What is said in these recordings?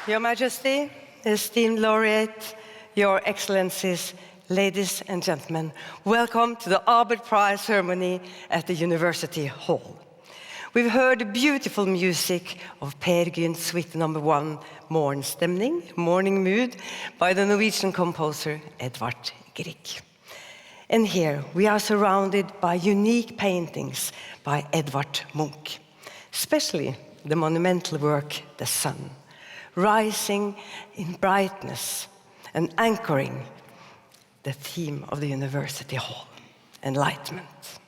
Your Majesty, esteemed laureate, Your Excellencies, ladies and gentlemen, welcome to the Abel Prize ceremony at the University Hall. We've heard beautiful music of Per Gynts Suite No. 1, Morgenstemning, Morning Mood, by the Norwegian composer Edvard Grieg. And here we are surrounded by unique paintings by Edvard Munch, especially the monumental work, The Sun, rising in brightness and anchoring the theme of the University Hall, enlightenment.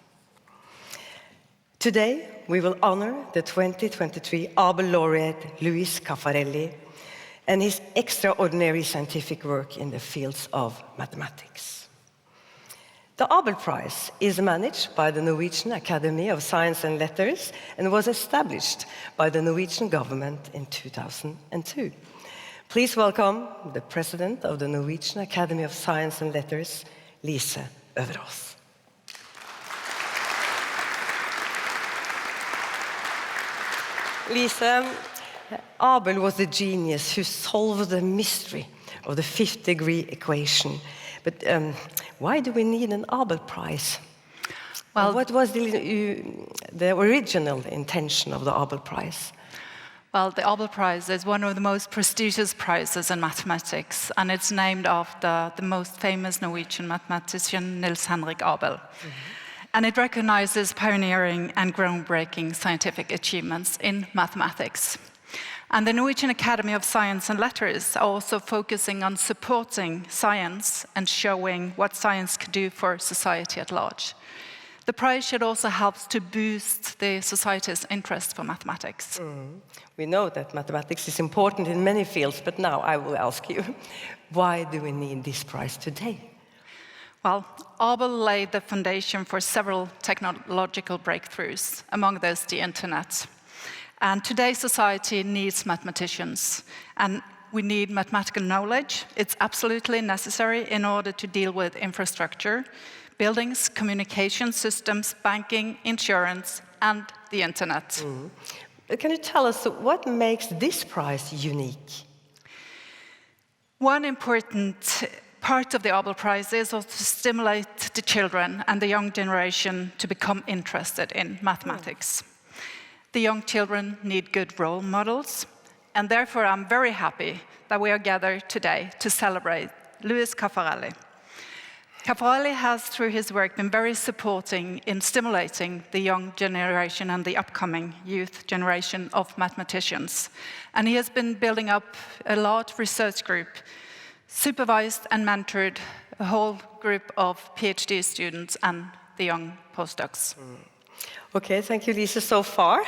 Today, we will honor the 2023 Abel laureate Luis Caffarelli and his extraordinary scientific work in the fields of mathematics. The Abel Prize is managed by the Norwegian Academy of Science and Letters and was established by the Norwegian government in 2002. Please welcome the President of the Norwegian Academy of Science and Letters, Lise Øverås. Lise, Abel was the genius who solved the mystery of the fifth-degree equation. But why do we need an Abel Prize? Well, what was the original intention of the Abel Prize? Well, the Abel Prize is one of the most prestigious prizes in mathematics, and it's named after the most famous Norwegian mathematician, Niels Henrik Abel. And it recognizes pioneering and groundbreaking scientific achievements in mathematics. And the Norwegian Academy of Science and Letters are also focusing on supporting science and showing what science can do for society at large. The prize should also help to boost the society's interest for mathematics. We know that mathematics is important in many fields, but now I will ask you, why do we need this prize today? Well, Abel laid the foundation for several technological breakthroughs, among those the internet. And today's society needs mathematicians, and we need mathematical knowledge. It's absolutely necessary in order to deal with infrastructure, buildings, communication systems, banking, insurance, and the internet. Can you tell us what makes this prize unique? One important part of the Abel Prize is also to stimulate the children and the young generation to become interested in mathematics. The young children need good role models, and therefore I'm very happy that we are gathered today to celebrate Luis Caffarelli. Caffarelli has, through his work, been very supporting in stimulating the young generation and the upcoming youth generation of mathematicians. And he has been building up a large research group, supervised and mentored a whole group of PhD students and the young postdocs. Okay, thank you, Lisa, so far.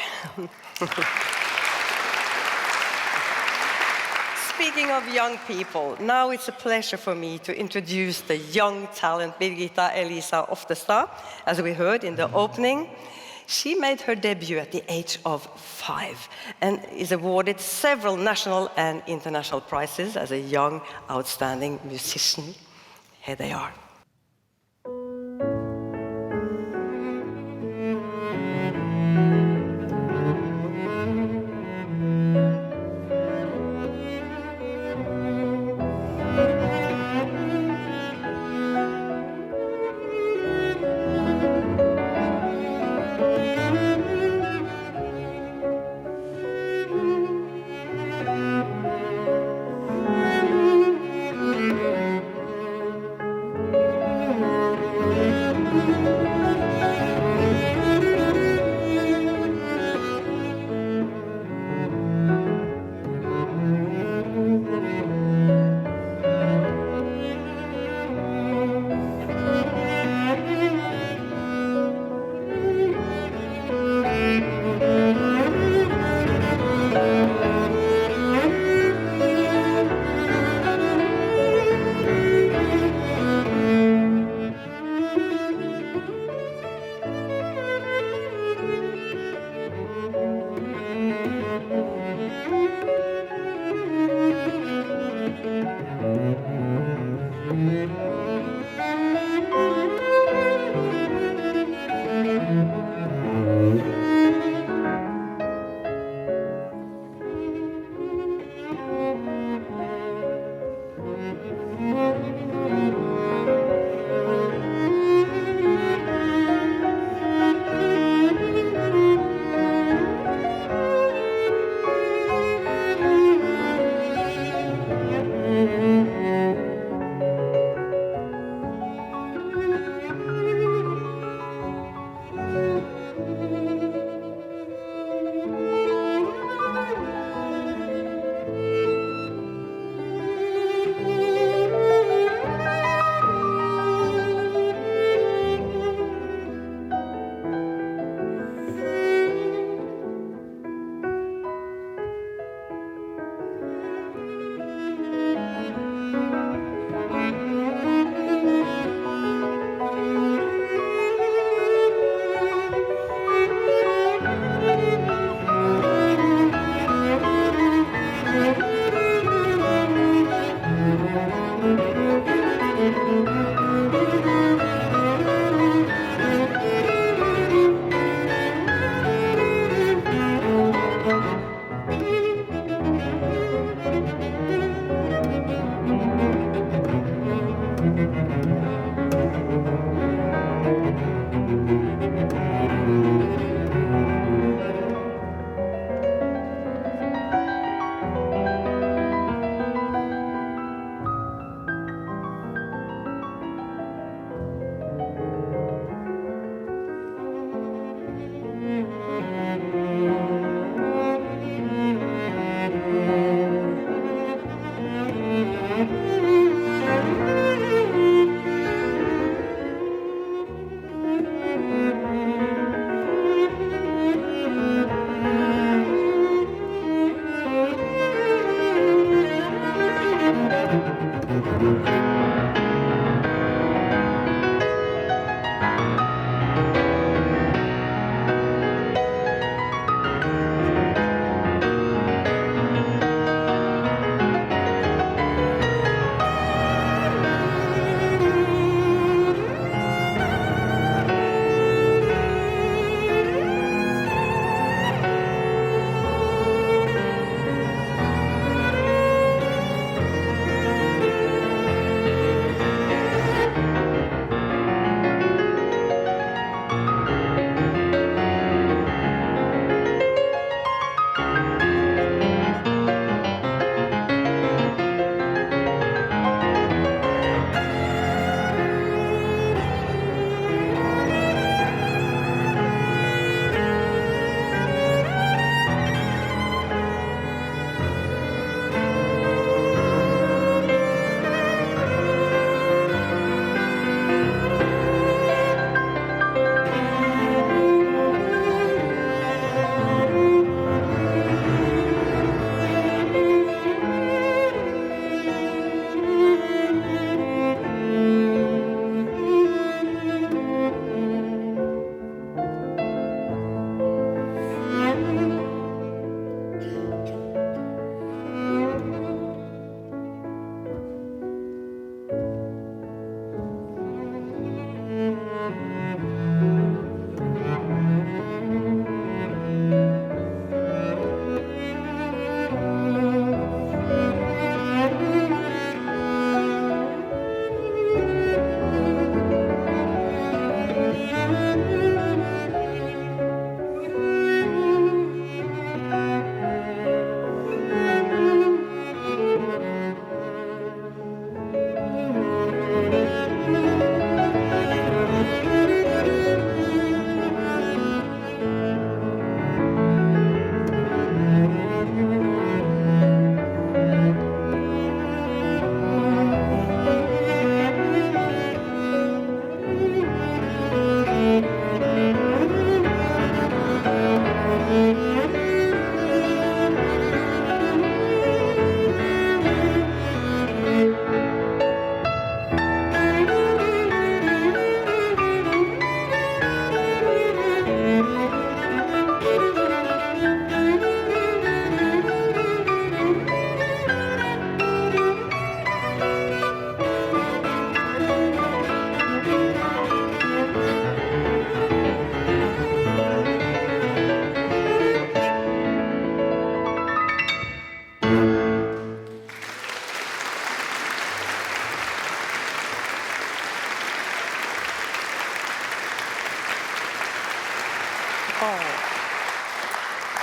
Speaking of young people, now it's a pleasure for me to introduce the young talent Birgitta Elisa Oftestad, as we heard in the opening. She made her debut at the age of 5 and is awarded several national and international prizes as a young, outstanding musician. Here they are.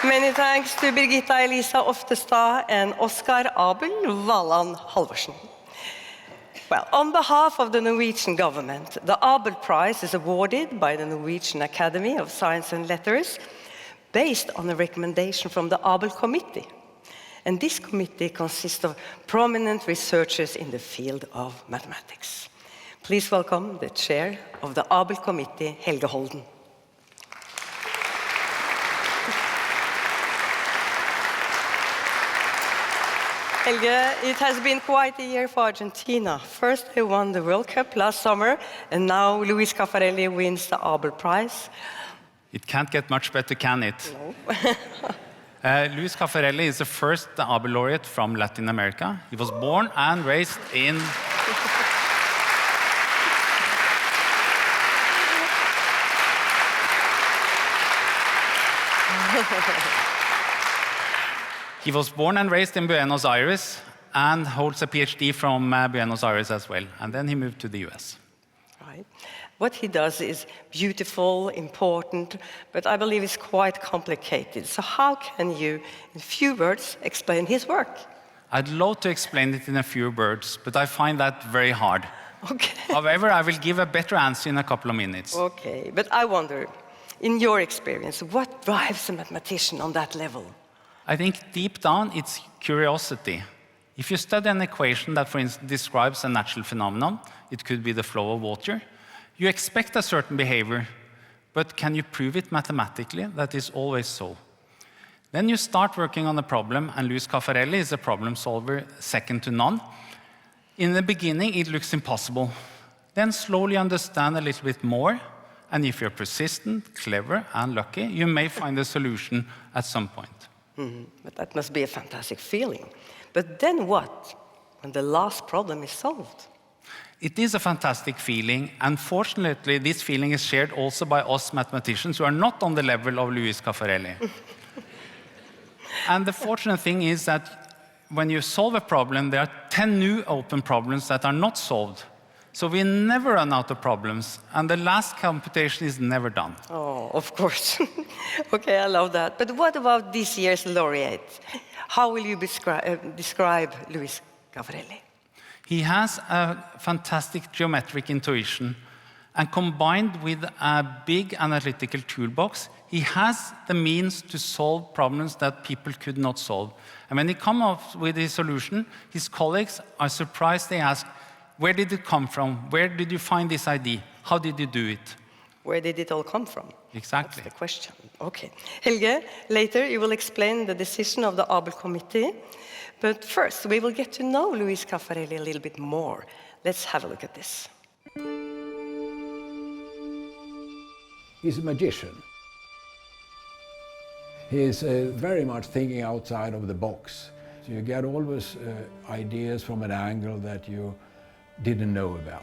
Many thanks to Birgitta Elisa Oftestad and Oskar Abel Valland Halvorsen. Well, on behalf of the Norwegian government, the Abel Prize is awarded by the Norwegian Academy of Science and Letters based on a recommendation from the Abel Committee. And this committee consists of prominent researchers in the field of mathematics. Please welcome the chair of the Abel Committee, Helge Holden. Helge, it has been quite a year for Argentina. First, they won the World Cup last summer, and now Luis Caffarelli wins the Abel Prize. It can't get much better, can it? No. Luis Caffarelli is the first Abel laureate from Latin America. He was born and raised in... He was born and raised in Buenos Aires and holds a PhD from Buenos Aires as well. And then he moved to the US. Right. What he does is beautiful, important, but I believe it's quite complicated. So how can you, in few words, explain his work? I'd love to explain it in a few words, but I find that very hard. Okay. However, I will give a better answer in a couple of minutes. Okay, but I wonder, in your experience, what drives a mathematician on that level? I think deep down, it's curiosity. If you study an equation that, for instance, describes a natural phenomenon, it could be the flow of water, you expect a certain behavior, but can you prove it mathematically? That is always so. Then you start working on a problem, and Luis Caffarelli is a problem solver second to none. In the beginning, it looks impossible. Then slowly understand a little bit more, and if you're persistent, clever, and lucky, you may find a solution at some point. But that must be a fantastic feeling. But then what, when the last problem is solved? It is a fantastic feeling, and fortunately, this feeling is shared also by us mathematicians who are not on the level of Luis Caffarelli. And the fortunate thing is that when you solve a problem, there are 10 new open problems that are not solved. So we never run out of problems, and the last computation is never done. Oh, of course. Okay, I love that. But what about this year's laureate? How will you describe Luis Caffarelli? He has a fantastic geometric intuition, and combined with a big analytical toolbox, he has the means to solve problems that people could not solve. And when he comes up with his solution, his colleagues are surprised. They ask, where did it come from? Where did you find this idea? How did you do it? Where did it all come from? Exactly. That's the question. Okay. Helge, later you will explain the decision of the Abel Committee. But first, we will get to know Luis Caffarelli a little bit more. Let's have a look at this. He's a magician. He's very much thinking outside of the box. So you get always ideas from an angle that you didn't know about.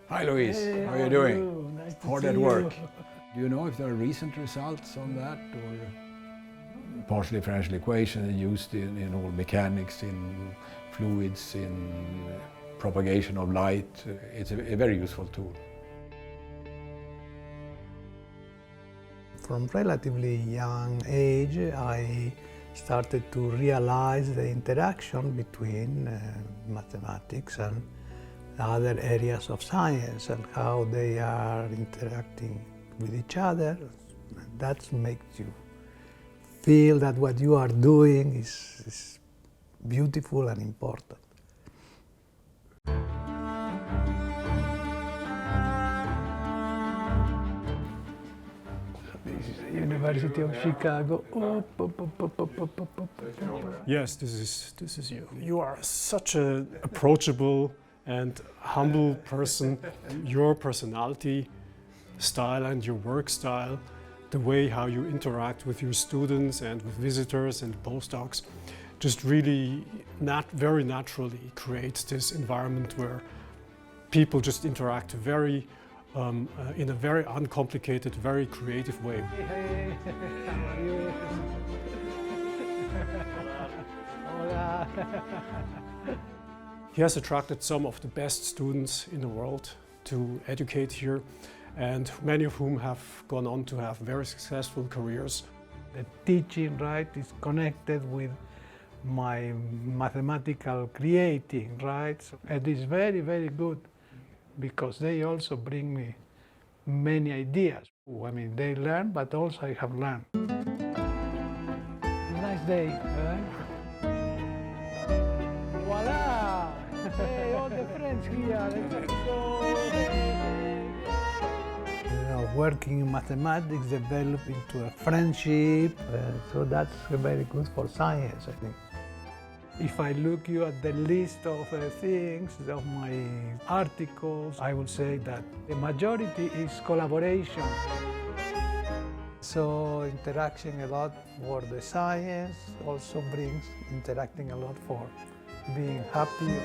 Hi, Luis. Hey, how are you doing? Nice to Hard see at you. work. Do you know if there are recent results on that, or partial differential equations used in all mechanics, in fluids, in propagation of light? It's a very useful tool. From relatively young age, I started to realize the interaction between mathematics and other areas of science and how they are interacting with each other. That makes you feel that what you are doing is beautiful and important. University of Chicago. Yes, this is you. You are such an approachable and humble person. Your personality, style, and your work style, the way how you interact with your students and with visitors and postdocs, just really very naturally creates this environment where people just interact in a very uncomplicated, very creative way. Hey, how are you? Hola. He has attracted some of the best students in the world to educate here, and many of whom have gone on to have very successful careers. The teaching, right, is connected with my mathematical creating, right? So it is very, very good because they also bring me many ideas. I mean, they learn, but also I have learned. Nice day, right? Voila! Hey, all the friends here, let's go! Working in mathematics develop into a friendship, so that's very good for science, I think. If I look you at the list of things, of my articles, I would say that the majority is collaboration. So interaction a lot for the science also brings interacting a lot for being happy.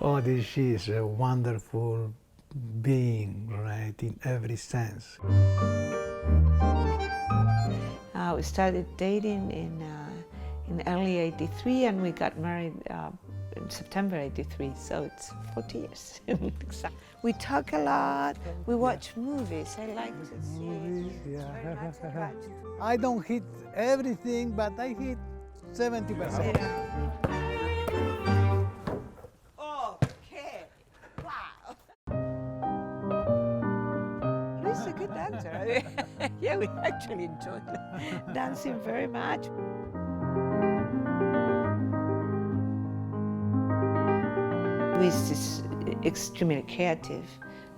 Oh, this is a wonderful being, right, in every sense. We started dating in early '83 and we got married in September '83, so it's 40 years. We talk a lot, we watch movies. I like to see movies, yeah. I don't hit everything, but I hit 70%. Okay, wow. Luis a good dancer. Yeah, we actually enjoy dancing very much. Luis is extremely creative,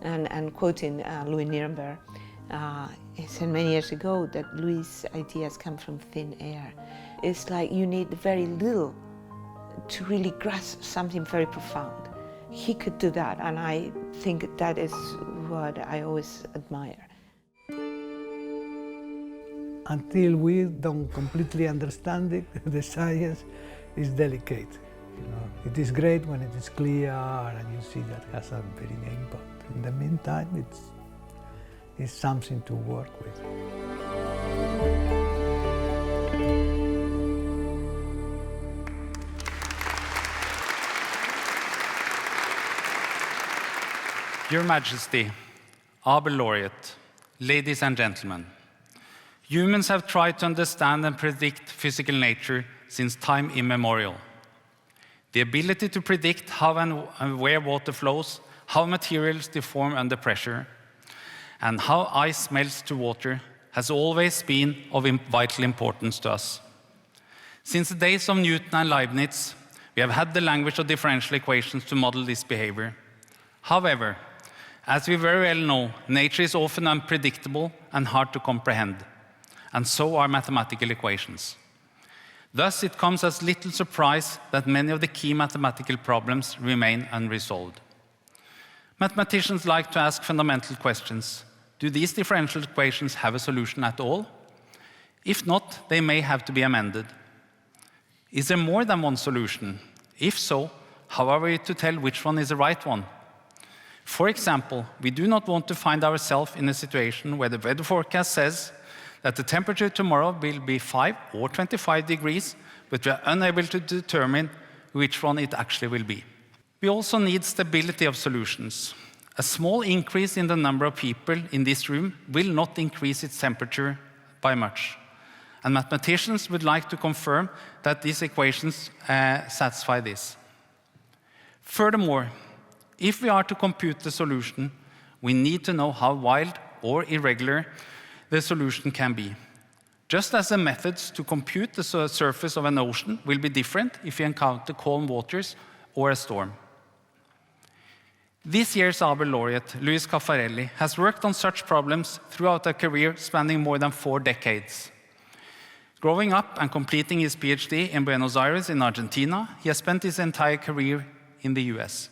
and quoting Louis Nierenberg, he said many years ago that Luis' ideas come from thin air. It's like you need very little to really grasp something very profound. He could do that, and I think that is what I always admire. Until we don't completely understand it, the science is delicate. You know, it is great when it is clear and you see that has a very impact. In the meantime, it's something to work with. Your Majesty, Abel laureate, ladies and gentlemen, humans have tried to understand and predict physical nature since time immemorial. The ability to predict how and where water flows, how materials deform under pressure, and how ice melts to water has always been of vital importance to us. Since the days of Newton and Leibniz, we have had the language of differential equations to model this behavior. However, as we very well know, nature is often unpredictable and hard to comprehend, and so are mathematical equations. Thus, it comes as little surprise that many of the key mathematical problems remain unresolved. Mathematicians like to ask fundamental questions. Do these differential equations have a solution at all? If not, they may have to be amended. Is there more than one solution? If so, how are we to tell which one is the right one? For example, we do not want to find ourselves in a situation where the weather forecast says that the temperature tomorrow will be 5 or 25 degrees, but we are unable to determine which one it actually will be. We also need stability of solutions. A small increase in the number of people in this room will not increase its temperature by much. And mathematicians would like to confirm that these equations satisfy this. Furthermore, if we are to compute the solution, we need to know how wild or irregular the solution can be. Just as the methods to compute the surface of an ocean will be different if you encounter calm waters or a storm. This year's Abel laureate, Luis Caffarelli, has worked on such problems throughout a career spanning more than 4 decades. Growing up and completing his PhD in Buenos Aires in Argentina, he has spent his entire career in the US.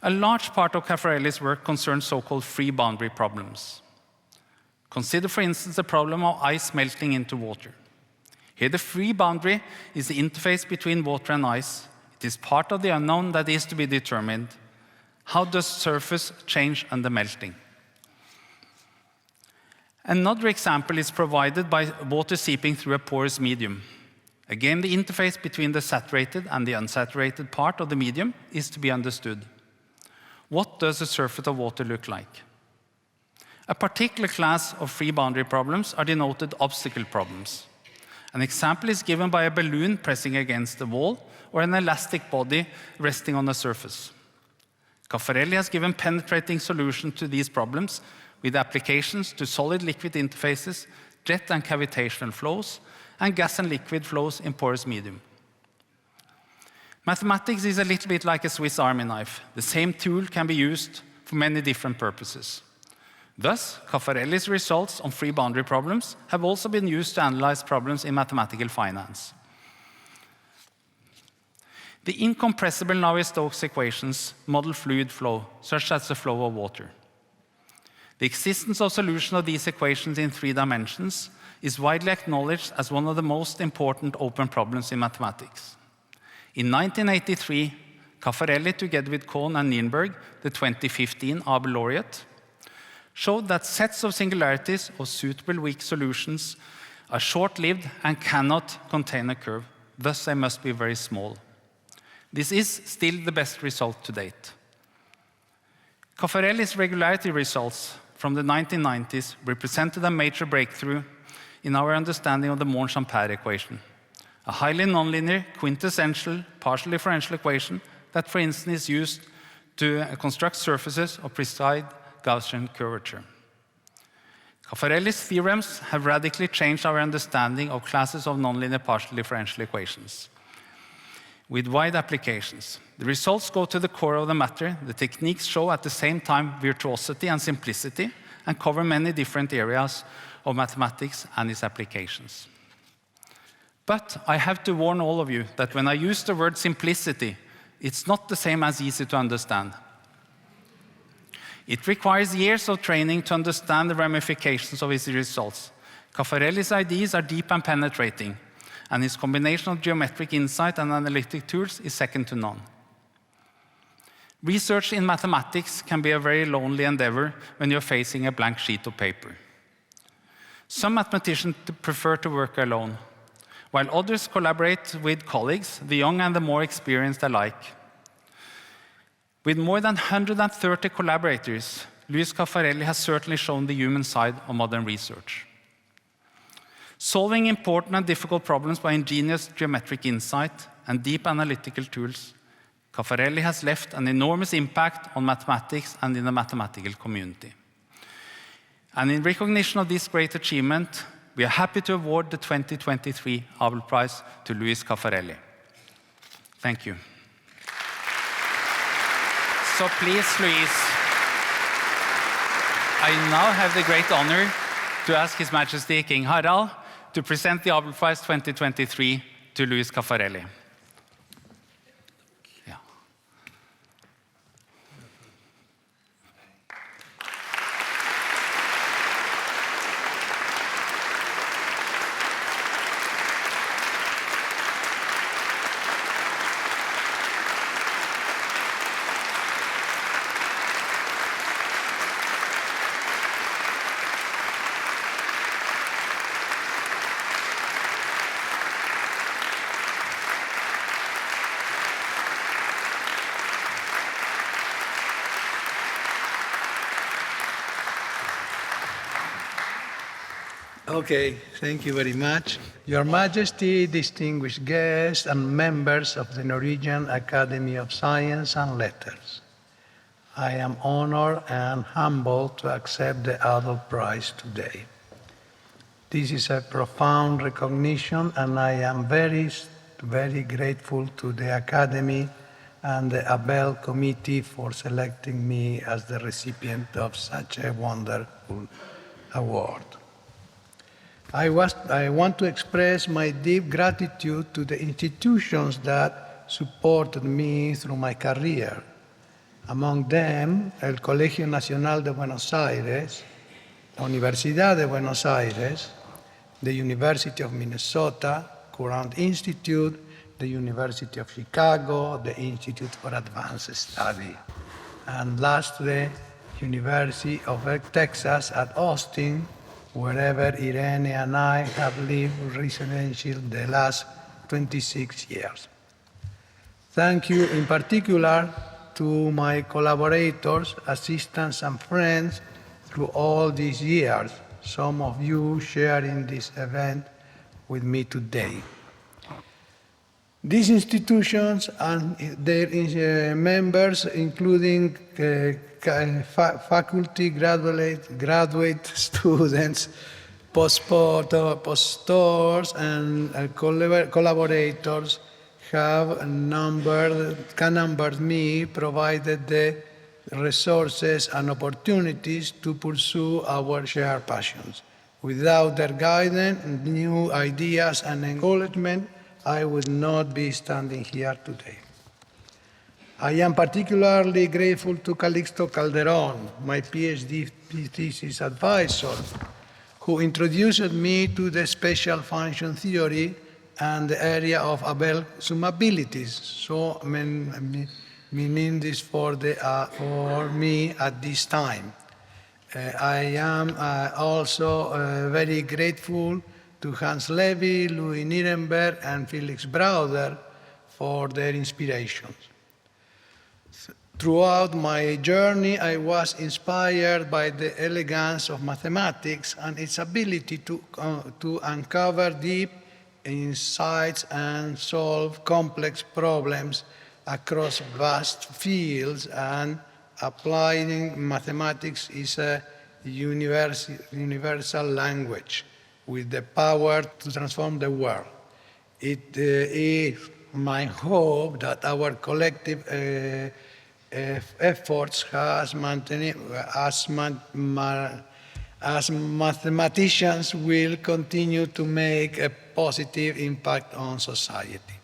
A large part of Caffarelli's work concerns so-called free boundary problems. Consider, for instance, the problem of ice melting into water. Here, the free boundary is the interface between water and ice. It is part of the unknown that is to be determined. How does surface change under melting? Another example is provided by water seeping through a porous medium. Again, the interface between the saturated and the unsaturated part of the medium is to be understood. What does the surface of water look like? A particular class of free boundary problems are denoted obstacle problems. An example is given by a balloon pressing against the wall or an elastic body resting on a surface. Caffarelli has given penetrating solutions to these problems with applications to solid-liquid interfaces, jet and cavitational flows, and gas and liquid flows in porous medium. Mathematics is a little bit like a Swiss Army knife. The same tool can be used for many different purposes. Thus, Caffarelli's results on free boundary problems have also been used to analyze problems in mathematical finance. The incompressible Navier-Stokes equations model fluid flow, such as the flow of water. The existence of solution of these equations in 3 dimensions is widely acknowledged as one of the most important open problems in mathematics. In 1983, Caffarelli, together with Kohn and Nienberg, the 2015 Abel laureate, showed that sets of singularities of suitable weak solutions are short-lived and cannot contain a curve. Thus, they must be very small. This is still the best result to date. Caffarelli's regularity results from the 1990s represented a major breakthrough in our understanding of the Monge-Ampere equation, a highly nonlinear, quintessential partial differential equation that, for instance, is used to construct surfaces of precise Gaussian curvature. Caffarelli's theorems have radically changed our understanding of classes of nonlinear partial differential equations, with wide applications. The results go to the core of the matter. The techniques show at the same time virtuosity and simplicity and cover many different areas of mathematics and its applications. But I have to warn all of you that when I use the word simplicity, it's not the same as easy to understand. It requires years of training to understand the ramifications of his results. Caffarelli's ideas are deep and penetrating, and his combination of geometric insight and analytic tools is second to none. Research in mathematics can be a very lonely endeavor when you're facing a blank sheet of paper. Some mathematicians prefer to work alone, while others collaborate with colleagues, the young and the more experienced alike. With more than 130 collaborators, Luis Caffarelli has certainly shown the human side of modern research. Solving important and difficult problems by ingenious geometric insight and deep analytical tools, Caffarelli has left an enormous impact on mathematics and in the mathematical community. And in recognition of this great achievement, we are happy to award the 2023 Abel Prize to Luis Caffarelli. Thank you. So please, Luis, I now have the great honor to ask His Majesty King Harald to present the Abel Prize 2023 to Luis Caffarelli. Yeah. Okay, thank you very much. Your Majesty, distinguished guests, and members of the Norwegian Academy of Science and Letters, I am honored and humbled to accept the Abel Prize today. This is a profound recognition, and I am very, very grateful to the Academy and the Abel Committee for selecting me as the recipient of such a wonderful award. I want to express my deep gratitude to the institutions that supported me through my career. Among them, el Colegio Nacional de Buenos Aires, la Universidad de Buenos Aires, the University of Minnesota, Courant Institute, the University of Chicago, the Institute for Advanced Study, and lastly, University of Texas at Austin, wherever Irene and I have lived residential the last 26 years. Thank you in particular to my collaborators, assistants, and friends through all these years, some of you sharing this event with me today. These institutions and their members, including faculty, graduate students, postdocs, and collaborators, can number me, provided the resources and opportunities to pursue our shared passions. Without their guidance, new ideas, and encouragement, I would not be standing here today. I am particularly grateful to Calixto Calderon, my PhD thesis advisor, who introduced me to the special function theory and the area of Abel summabilities, so meaning this for me at this time. I am also very grateful to Hans Levy, Louis Nirenberg, and Felix Browder for their inspirations. Throughout my journey, I was inspired by the elegance of mathematics and its ability to uncover deep insights and solve complex problems across vast fields, and applying mathematics is a universal language with the power to transform the world. It is my hope that our collective efforts as mathematicians will continue to make a positive impact on society.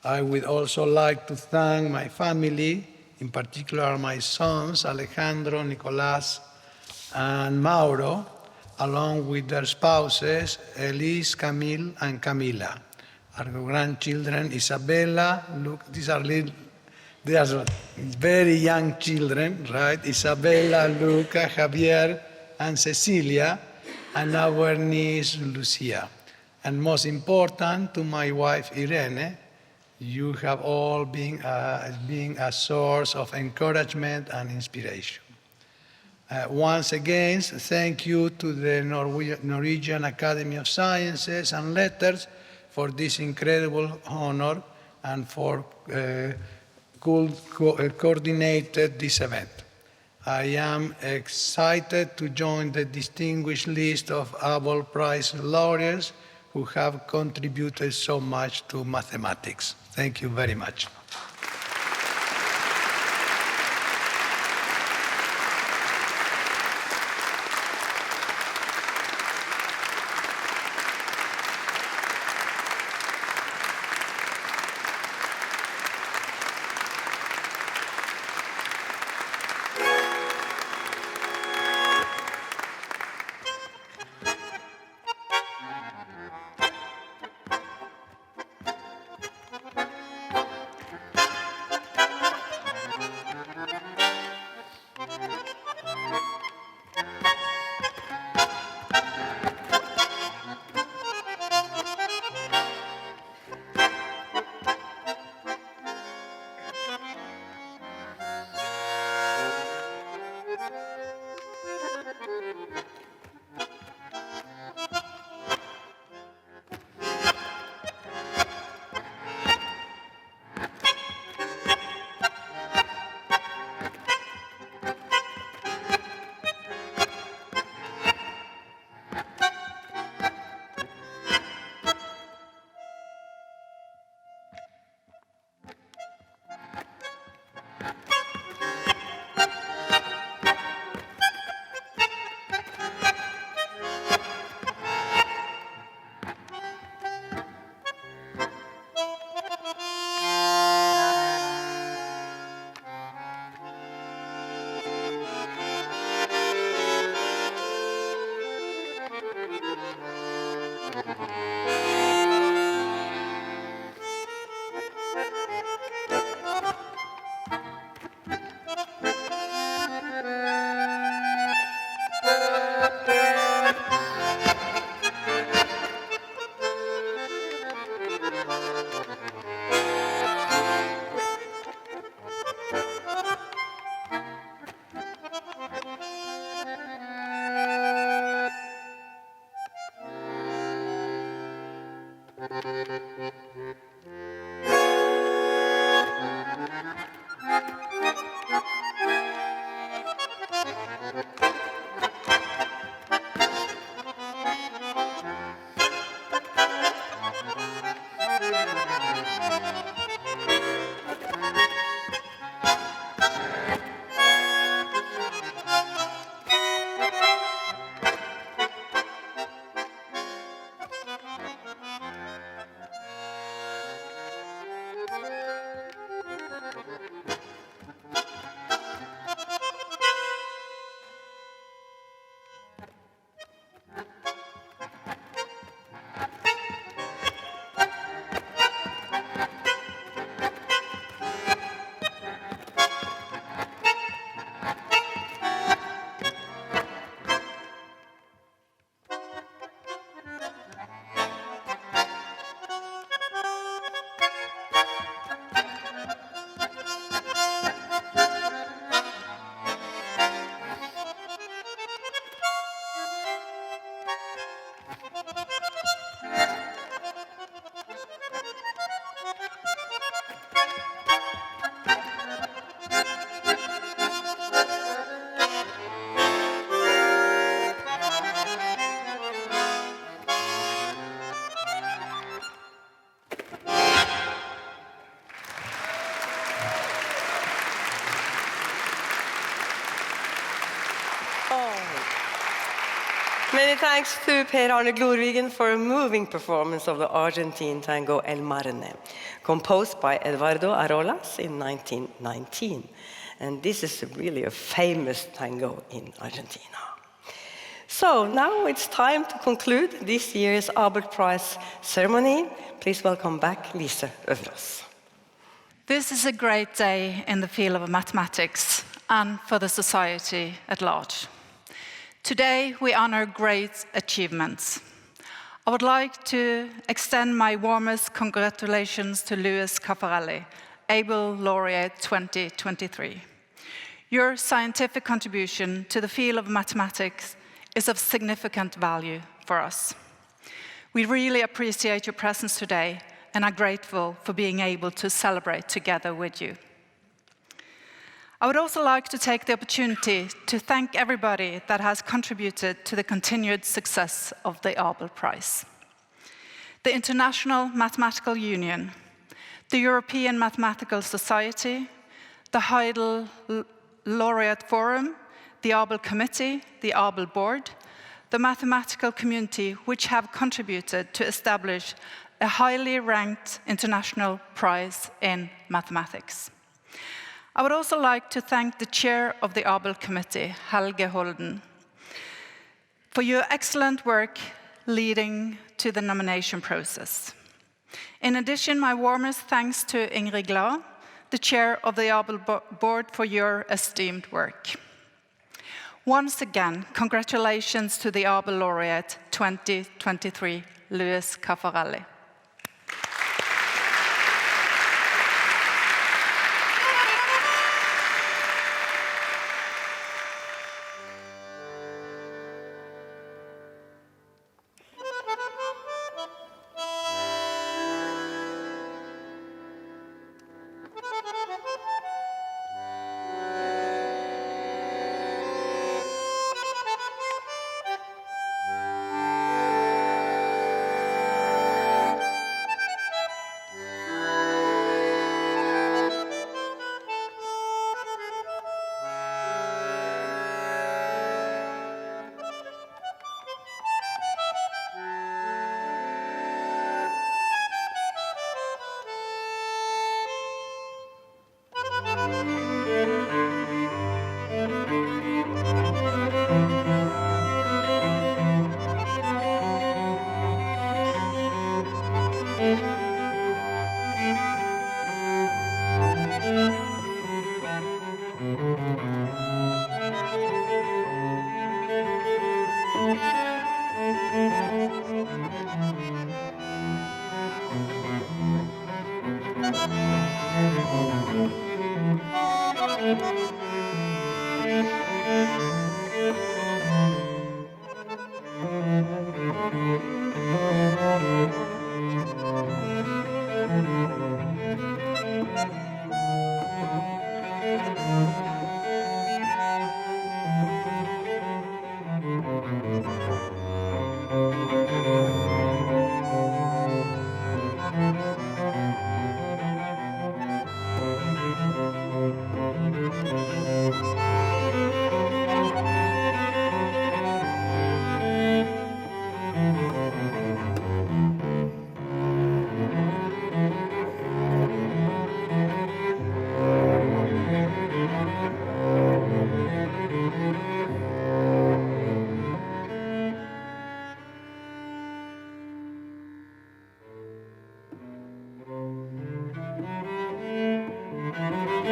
I would also like to thank my family, in particular my sons, Alejandro, Nicolás, and Mauro, along with their spouses, Elise, Camille, and Camila. Our grandchildren, Isabella, look, they are very young children, right? Isabella, Luca, Javier, and Cecilia, and our niece, Lucia. And most important, to my wife, Irene, you have all been a source of encouragement and inspiration. Once again, thank you to the Norwegian Academy of Sciences and Letters for this incredible honor and for coordinated this event. I am excited to join the distinguished list of Abel Prize laureates who have contributed so much to mathematics. Thank you very much. Many thanks to Per-Arne Glorvigen for a moving performance of the Argentine tango El Marne, composed by Eduardo Arolas in 1919. And this is really a famous tango in Argentina. So now it's time to conclude this year's Abel Prize ceremony. Please welcome back Lise Øvrås. This is a great day in the field of mathematics and for the society at large. Today, we honor great achievements. I would like to extend my warmest congratulations to Louis Caffarelli, Abel Laureate 2023. Your scientific contribution to the field of mathematics is of significant value for us. We really appreciate your presence today and are grateful for being able to celebrate together with you. I would also like to take the opportunity to thank everybody that has contributed to the continued success of the Abel Prize. The International Mathematical Union, the European Mathematical Society, the Heidel Laureate Forum, the Abel Committee, the Abel Board, the mathematical community which have contributed to establish a highly ranked international prize in mathematics. I would also like to thank the chair of the Abel Committee, Helge Holden, for your excellent work leading to the nomination process. In addition, my warmest thanks to Ingrid Glad, the chair of the Abel Board, for your esteemed work. Once again, congratulations to the Abel Laureate 2023, Louis Caffarelli.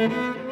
Thank you.